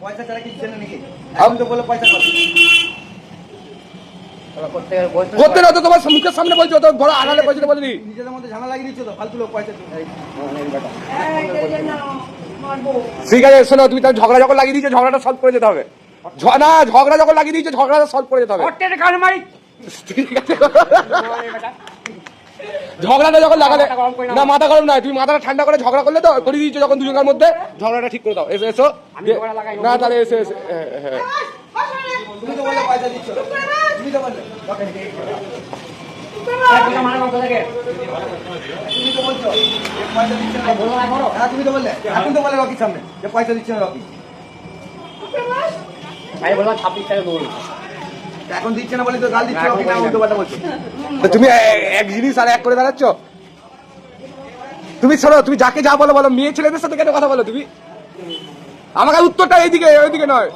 পয়সা ছাড়া কিছু না নাকি? এখন তো বলো পয়সা কত? করতে না তো তোমার মুখের সামনে বলছো, তো বড় আড়ালে পয়সা বললি। নিজেদের মধ্যে ঝামেলা লাগিয়ে দিচ্ছ তো, ফালতু লোক পয়সা ঠিক আছে শোনো, তুমি তার ঝগড়া যখন লাগিয়ে দিয়েছো, ঝগড়াটা সলভ করে যেতে হবে। না, ঝগড়া যখন লাগিয়ে দিয়েছো, ঝগড়াটা সলভ করে যেতে হবে। ঝগড়াটা যখন লাগালে না, মাথা গরম নয়, তুমি মাথাটা ঠান্ডা করে ঝগড়া করলে তো করে দিয়েছো যখন দুজনের মধ্যে, ঝগড়াটা ঠিক করে দাও। এসো এসো না, তাহলে এসে এসে হ্যাঁ তুমি তো বলে পয়সা দিচ্ছ, তুমি তো বললে তুমি তো বললে এখন তো বলে রকির সামনে যে পয়সা দিচ্ছে না রকি, এখন দিচ্ছে না বলে তো গাল দিচ্ছে রকি, না উল্টো পাল্টা বলছো। তুমি এক জিনিস আর এক করে বেড়াচ্ছ। তুমি শোনো, তুমি যাকে যা বলো বলো, মেয়ে ছেলেদের সাথে কেন কথা বলো তুমি? আমাকে উত্তরটা এইদিকে, ওইদিকে নয়।